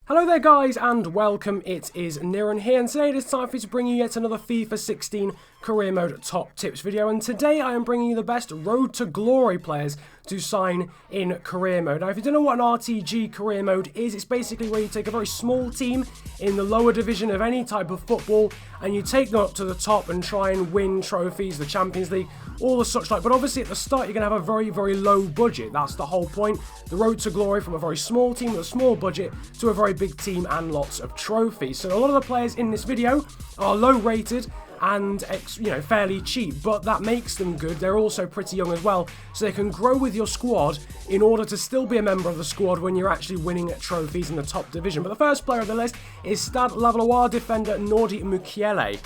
Hello there guys and welcome, it is Niran here and today it is time for me to bring you yet another FIFA 16 Career Mode Top Tips video, and today I am bringing you the best Road to Glory players to sign in Career Mode. Now if you don't know what an RTG Career Mode is, it's basically where you take a very small team in the lower division of any type of football and you take them up to the top and try and win trophies, the Champions League, all the such like. But obviously at the start you're going to have a very low budget. That's the whole point. The Road to Glory, from a very small team with a small budget to a very big team and lots of trophies. So a lot of the players in this video are low rated and fairly cheap, but that makes them good. They're also pretty young as well, so they can grow with your squad in order to still be a member of the squad when you're actually winning trophies in the top division. But the first player of the list is Stade Lavallois defender Nordi Mukiele.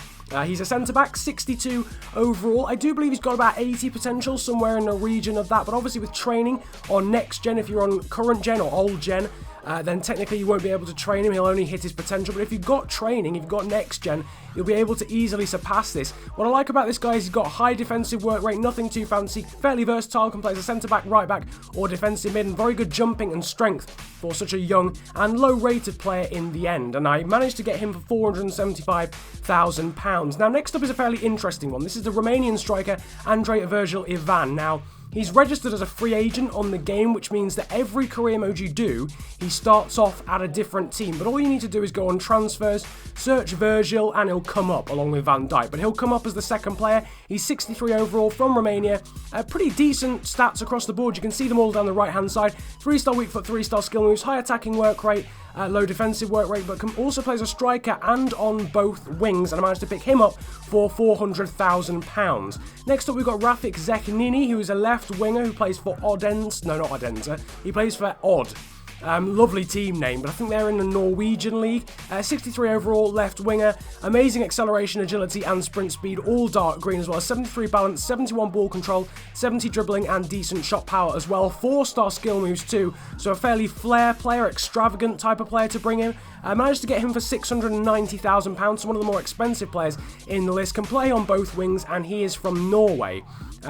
He's a centre-back, 62 overall. I do believe he's got about 80 potential, somewhere in the region of that, but obviously with training on next gen, if you're on current gen or old gen, then technically you won't be able to train him, he'll only hit his potential. But if you've got training, if you've got next gen, you'll be able to easily surpass this. What I like about this guy is he's got high defensive work rate, nothing too fancy, fairly versatile, can play as a centre-back, right-back or defensive mid, and very good jumping and strength for such a young and low-rated player in the end. And I managed to get him for £475,000. Now next up is a fairly interesting one. This is the Romanian striker Andrei Virgil Ivan. Now he's registered as a free agent on the game, which means that every career mode you do, he starts off at a different team. But all you need to do is go on transfers, search Virgil, and he'll come up along with Van Dijk. But he'll come up as the second player. He's 63 overall from Romania. Pretty decent stats across the board. You can see them all down the right-hand side. 3-star weak foot, 3-star skill moves, high attacking work rate, low defensive work rate, but also plays a striker and on both wings, and I managed to pick him up for £400,000. Next up we've got Rafik Zekhnini, who is a left winger who plays for Odense. No, not Odense. He plays for Odd. Lovely team name, but I think they're in the Norwegian league. 63 overall, left winger, amazing acceleration, agility and sprint speed, all dark green as well. 73 balance, 71 ball control, 70 dribbling and decent shot power as well. 4-star skill moves too, so a fairly flair player, extravagant type of player to bring in. I managed to get him for £690,000, so one of the more expensive players in the list. Can play on both wings and he is from Norway.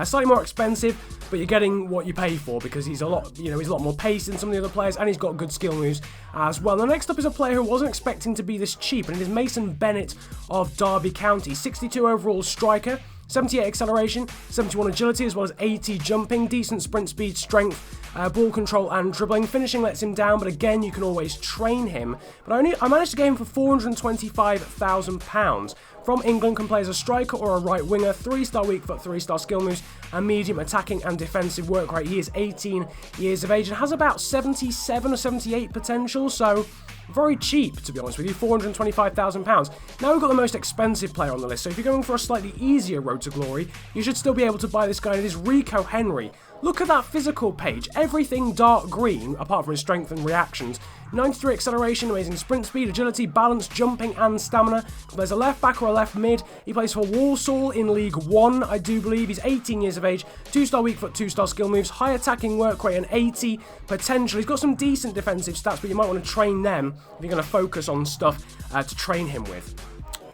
Slightly more expensive, but you're getting what you pay for because he's a lot, he's a lot more pace than some of the other players, and he's got good skill moves as well. Now next up is a player who wasn't expecting to be this cheap, and it is Mason Bennett of Derby County. 62 overall striker, 78 acceleration, 71 agility, as well as 80 jumping, decent sprint speed, strength, ball control and dribbling. Finishing lets him down, but again, you can always train him. But I managed to get him for £425,000. From England, can play as a striker or a right winger, 3-star weak foot, 3-star skill moves, and medium attacking and defensive work rate. He is 18 years of age and has about 77 or 78 potential, so very cheap, to be honest with you, £425,000. Now we've got the most expensive player on the list, so if you're going for a slightly easier road to glory, you should still be able to buy this guy. It is Rico Henry. Look at that physical page, everything dark green, apart from his strength and reactions. 93 acceleration, amazing sprint speed, agility, balance, jumping and stamina. There's a left back or a left mid. He plays for Walsall in League 1, I do believe. He's 18 years of age, 2-star weak foot, 2-star skill moves, high attacking work rate and 80 potential. He's got some decent defensive stats, but you might want to train them if you're going to focus on stuff to train him with.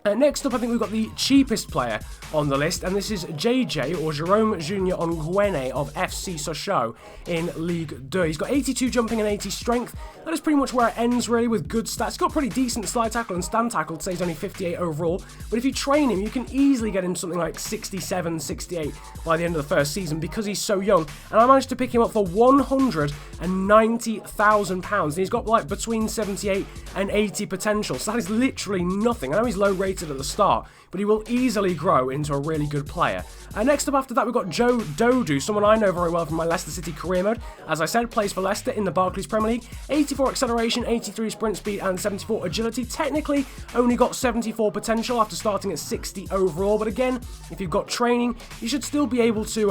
Next up, I think we've got the cheapest player on the list, and this is JJ, or Jerome Junior Onguene of FC Sochaux in Ligue 2. He's got 82 jumping and 80 strength. That is pretty much where it ends, really, with good stats. He's got pretty decent slide tackle and stand tackle, to say he's only 58 overall. But if you train him, you can easily get him something like 67, 68 by the end of the first season because he's so young. And I managed to pick him up for £190,000. And he's got like between 78 and 80 potential. So that is literally nothing. I know he's low rated at the start, but he will easily grow into a really good player. Next up after that, we've got Joe Dodu, someone I know very well from my Leicester City career mode. As I said, plays for Leicester in the Barclays Premier League. 84 acceleration, 83 sprint speed, and 74 agility. Technically, only got 74 potential after starting at 60 overall. But again, if you've got training, you should still be able to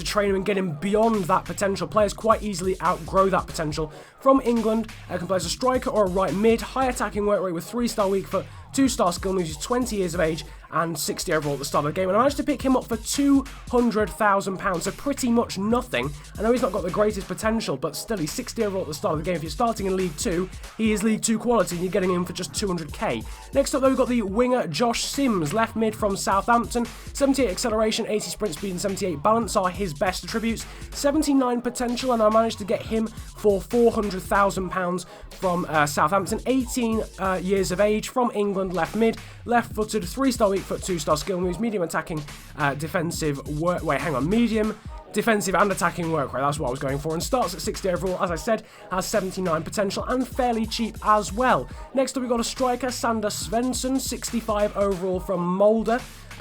train him and get him beyond that potential. Players quite easily outgrow that potential. From England, can play as a striker or a right mid. High attacking work rate with 3-star weak foot, 2-star skill moves. He's 20 years of age and 60 overall at the start of the game, and I managed to pick him up for £200,000, so pretty much nothing. I know he's not got the greatest potential, but still, he's 60 overall at the start of the game. If you're starting in League 2, he is League 2 quality, and you're getting him for just 200k. Next up, though, we've got the winger Josh Sims, left mid from Southampton. 78 acceleration, 80 sprint speed, and 78 balance are his best attributes. 79 potential, and I managed to get him for £400,000 from Southampton. 18 years of age, from England, left mid, left-footed, 3-star weak foot, 2-star skill moves, medium attacking, defensive work. Wait, hang on, medium defensive and attacking work rate, that's what I was going for, and starts at 60 overall, as I said, has 79 potential, and fairly cheap as well. Next up, we've got a striker, Sander Swenson, 65 overall from Molde.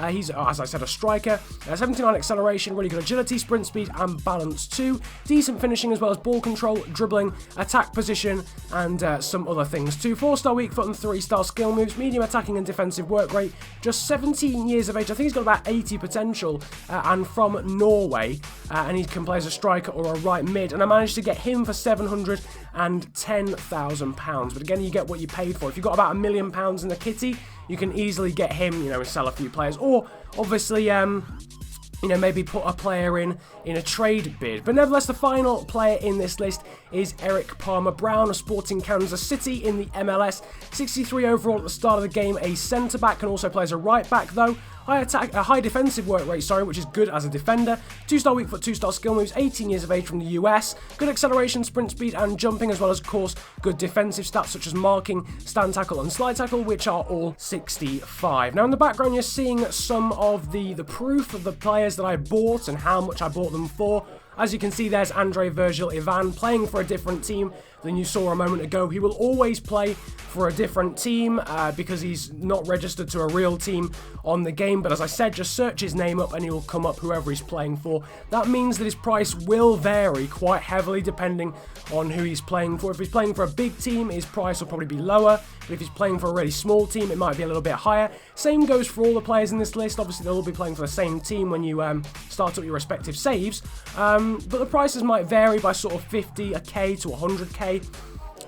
He's, as I said, a striker. 79 acceleration, really good agility, sprint speed, and balance too. Decent finishing as well as ball control, dribbling, attack position, and some other things too. 4-star weak foot and 3-star skill moves, medium attacking and defensive work rate. Just 17 years of age. I think he's got about 80 potential, and from Norway. And he can play as a striker or a right mid. And I managed to get him for £710,000. But again, you get what you paid for. If you've got about £1 million in the kitty, you can easily get him, and sell a few players. Or, obviously, maybe put a player in a trade bid. But nevertheless, the final player in this list is Eric Palmer-Brown, a Sporting Kansas City in the MLS. 63 overall at the start of the game, a centre-back, can also play as a right-back, though. High defensive work rate, which is good as a defender. 2-star weak foot, 2-star skill moves, 18 years of age from the US. Good acceleration, sprint speed, and jumping, as well as, of course, good defensive stats such as marking, stand tackle, and slide tackle, which are all 65. Now, in the background, you're seeing some of the proof of the players that I bought and how much I bought them for. As you can see, there's Andre Virgil Ivan playing for a different team than you saw a moment ago. He will always play for a different team because he's not registered to a real team on the game. But as I said, just search his name up and he will come up whoever he's playing for. That means that his price will vary quite heavily depending on who he's playing for. If he's playing for a big team, his price will probably be lower. But if he's playing for a really small team, it might be a little bit higher. Same goes for all the players in this list. Obviously, they'll all be playing for the same team when you start up your respective saves. But the prices might vary by sort of 50k to 100k.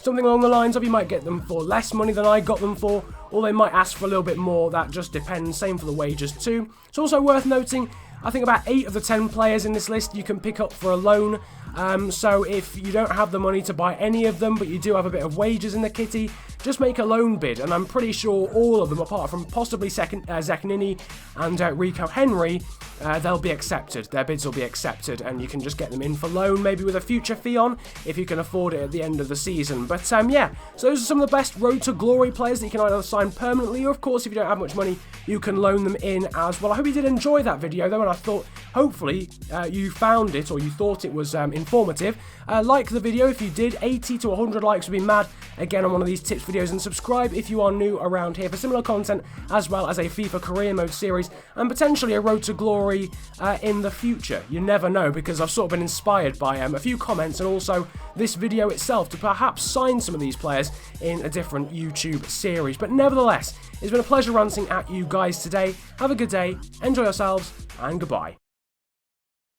Something along the lines of, you might get them for less money than I got them for, or they might ask for a little bit more. That just depends. Same for the wages too. It's also worth noting, I think about 8 of the 10 players in this list you can pick up for a loan. So if you don't have the money to buy any of them, but you do have a bit of wages in the kitty, just make a loan bid, and I'm pretty sure all of them, apart from possibly Zeknini and Rico Henry, they'll be accepted. Their bids will be accepted, and you can just get them in for loan, maybe with a future fee on, if you can afford it at the end of the season. But yeah, so those are some of the best Road to Glory players that you can either sign permanently, or of course, if you don't have much money, you can loan them in as well. I hope you did enjoy that video, though, and I thought, hopefully, you found it, or you thought it was informative. Like the video if you did. 80 to 100 likes would be mad, again, on one of these tips videos, and subscribe if you are new around here for similar content, as well as a FIFA career mode series, and potentially a Road to Glory in the future. You never know, because I've sort of been inspired by a few comments, and also this video itself, to perhaps sign some of these players in a different YouTube series. But nevertheless, it's been a pleasure ranting at you guys today. Have a good day, enjoy yourselves, and goodbye.